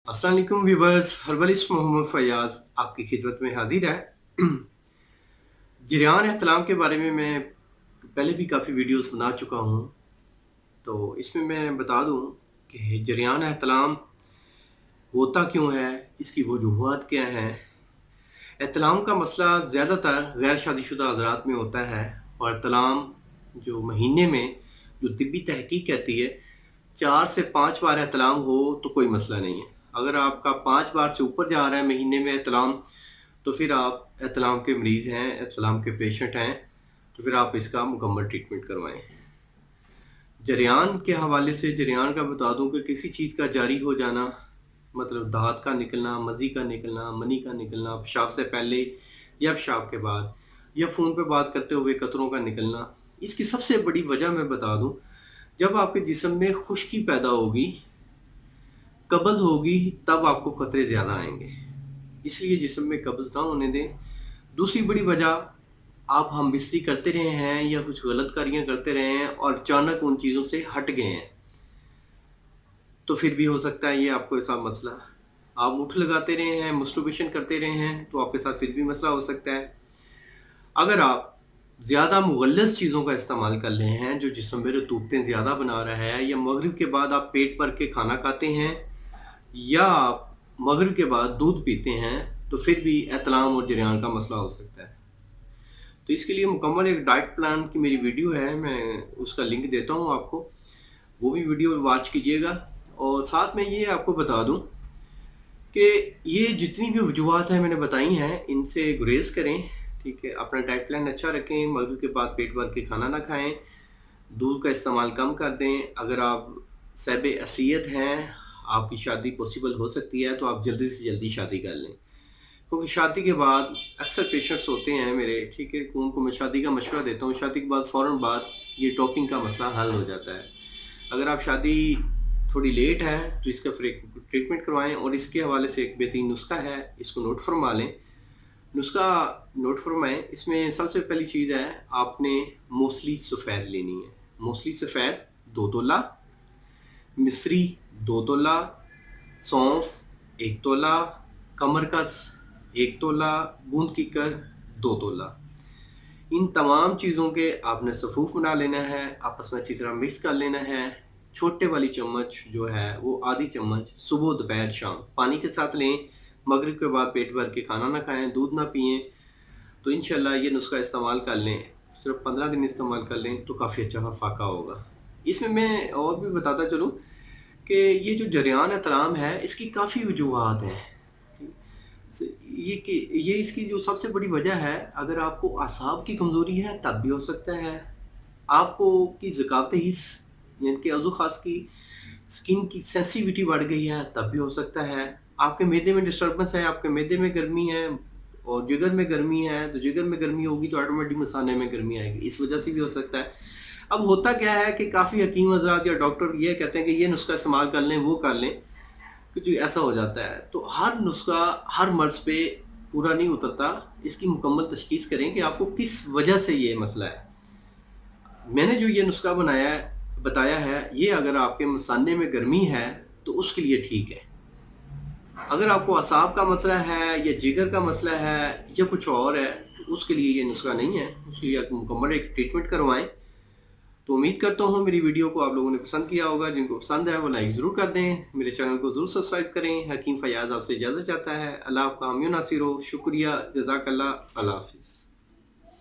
अस्सलाम वालेकुम viewers, herbalist Mohammad Faiyaz आपकी खिदमत में हाजिर है। जरियान एहतलाम के बारे में मैं पहले भी काफ़ी वीडियोस बना चुका हूँ। तो इसमें मैं बता दूँ कि जरियान एहतलाम होता क्यों है, इसकी वजूहात क्या हैं। एहतलाम का मसला ज़्यादातर गैर शादीशुदा हज़रात में होता है और एहतलाम जो महीने में जो तिब्बी तहकीक कहती है 4 से 5 बार एहतलाम हो तो कोई मसला नहीं है। अगर आपका 5 बार से ऊपर जा रहा है महीने में एहतलाम, तो फिर आप एहतलाम के मरीज़ हैं, एहतलाम के पेशेंट हैं, तो फिर आप इसका मुकम्मल ट्रीटमेंट करवाएँ। जरियान के हवाले से जरियान का बता दूँ कि किसी चीज़ का जारी हो जाना, मतलब दाँत का निकलना, मज़ी का निकलना, मनी का निकलना, पेशाब से पहले या पेशाब के बाद, या फ़ोन पे बात करते हुए कतरों का निकलना। इसकी सबसे बड़ी वजह मैं बता दूँ, जब आपके जिस्म में खुश्की पैदा होगी, कब्ज़ होगी, तब आपको खतरे ज़्यादा आएँगे। इसलिए जिस्म में कब्ज़ ना होने दें। दूसरी बड़ी वजह, आप हम बिस्तरी करते रहे हैं या कुछ गलत कारियाँ करते रहे हैं और अचानक उन चीज़ों से हट गए हैं, तो फिर भी हो सकता है ये आपके साथ मसला। आप मुठ लगाते रहे हैं, मस्टरबेशन करते रहे हैं, तो आपके साथ फिर भी मसला हो सकता है। अगर आप ज़्यादा मुग़ल्लिज़ चीज़ों का इस्तेमाल कर रहे हैं, जो जिस्म में रतूबतें ज़्यादा बना रहा है, या मगरिब के बाद आप पेट भर के खाना खाते हैं, या आप मगरिब के बाद दूध पीते हैं, तो फिर भी एहतलाम और जरियान का मसला हो सकता है। तो इसके लिए मुकम्मल एक डाइट प्लान की मेरी वीडियो है, मैं उसका लिंक देता हूँ आपको, वो भी वीडियो वॉच कीजिएगा। और साथ में ये आपको बता दूँ कि ये जितनी भी वजूहत हैं मैंने बताई हैं, इनसे गुरेज़ करें, ठीक है? अपना डाइट प्लान अच्छा रखें, मगरिब के बाद पेट भर के खाना ना खाएँ, दूध का इस्तेमाल कम कर दें। अगर आप साहिब असीयत हैं, आपकी शादी पॉसिबल हो सकती है, तो आप जल्दी से जल्दी शादी कर लें। क्योंकि शादी के बाद अक्सर पेशेंट्स होते हैं मेरे, ठीक है, कि उनको मैं शादी का मशवरा देता हूँ, शादी के बाद फ़ौरन बाद ये टॉकिंग का मसला हल हो जाता है। अगर आप शादी थोड़ी लेट है तो इसका ट्रीटमेंट करवाएं। और इसके हवाले से एक बेहतरीन नुस्खा है, इसको नोट फरमा लें। नुस्खा नोट फरमाएं। इसमें सबसे पहली चीज़ है, आपने मूसली सफ़ेद लेनी है। मूसली सफ़ेद 2 तोला, मिस्री 2 तोला, सौंफ 1 तोला, कमरकस 1 तोला, गूंद कीकर 2 तोला। इन तमाम चीज़ों के आपने सफ़ूफ बना लेना है, आपस में अच्छी तरह मिक्स कर लेना है। छोटे वाली चम्मच जो है वो आधी चम्मच सुबह दोपहर शाम पानी के साथ लें। मगरिब के बाद पेट भर के खाना ना खाएं, दूध ना पिएं। तो इंशाल्लाह ये नुस्खा इस्तेमाल कर लें, सिर्फ 15 दिन इस्तेमाल कर लें तो काफ़ी अच्छा फ़ायदा होगा। इसमें मैं और भी बताता चलूँ कि ये जो जरियान एहतलाम है, इसकी काफ़ी वजूहात हैं। ये कि ये इसकी जो सबसे बड़ी वजह है, अगर आपको असाब की कमज़ोरी है तब भी हो सकता है। आपको की ज़कात हिस्स यानी कि अज़ू ख़ास की स्किन की सेंसिटिविटी बढ़ गई है तब भी हो सकता है। आपके मैदे में डिस्टर्बेंस है, आपके मैदे में गर्मी है और जिगर में गर्मी है, तो जिगर में गर्मी होगी तो ऑटोमेटिक मसाने में गर्मी आएगी, इस वजह से भी हो सकता है। अब होता क्या है कि काफ़ी हकीम हज़रात या डॉक्टर ये कहते हैं कि ये नुस्खा इस्तेमाल कर लें, वो कर लें, क्योंकि ऐसा हो जाता है। तो हर नुस्खा हर मर्ज़ पे पूरा नहीं उतरता। इसकी मुकम्मल तशख़ीस करें कि आपको किस वजह से ये मसला है। मैंने जो ये नुस्खा बताया है, ये अगर आपके मसाने में गर्मी है तो उसके लिए ठीक है। अगर आपको असाब का मसला है या जिगर का मसला है या कुछ और है, तो उसके लिए ये नुस्खा नहीं है। उसके लिए आप मुकम्मल एक ट्रीटमेंट करवाएँ। तो उम्मीद करता हूँ मेरी वीडियो को आप लोगों ने पसंद किया होगा। जिनको पसंद है वो लाइक ज़रूर कर दें, मेरे चैनल को ज़रूर सब्सक्राइब करें। हकीम फैयाज़ आपसे इजाज़त चाहता है। अल्लाह आपका हामी नासिर हो। शुक्रिया, जज़ाकल्लाह, अल्लाह हाफ़िज़।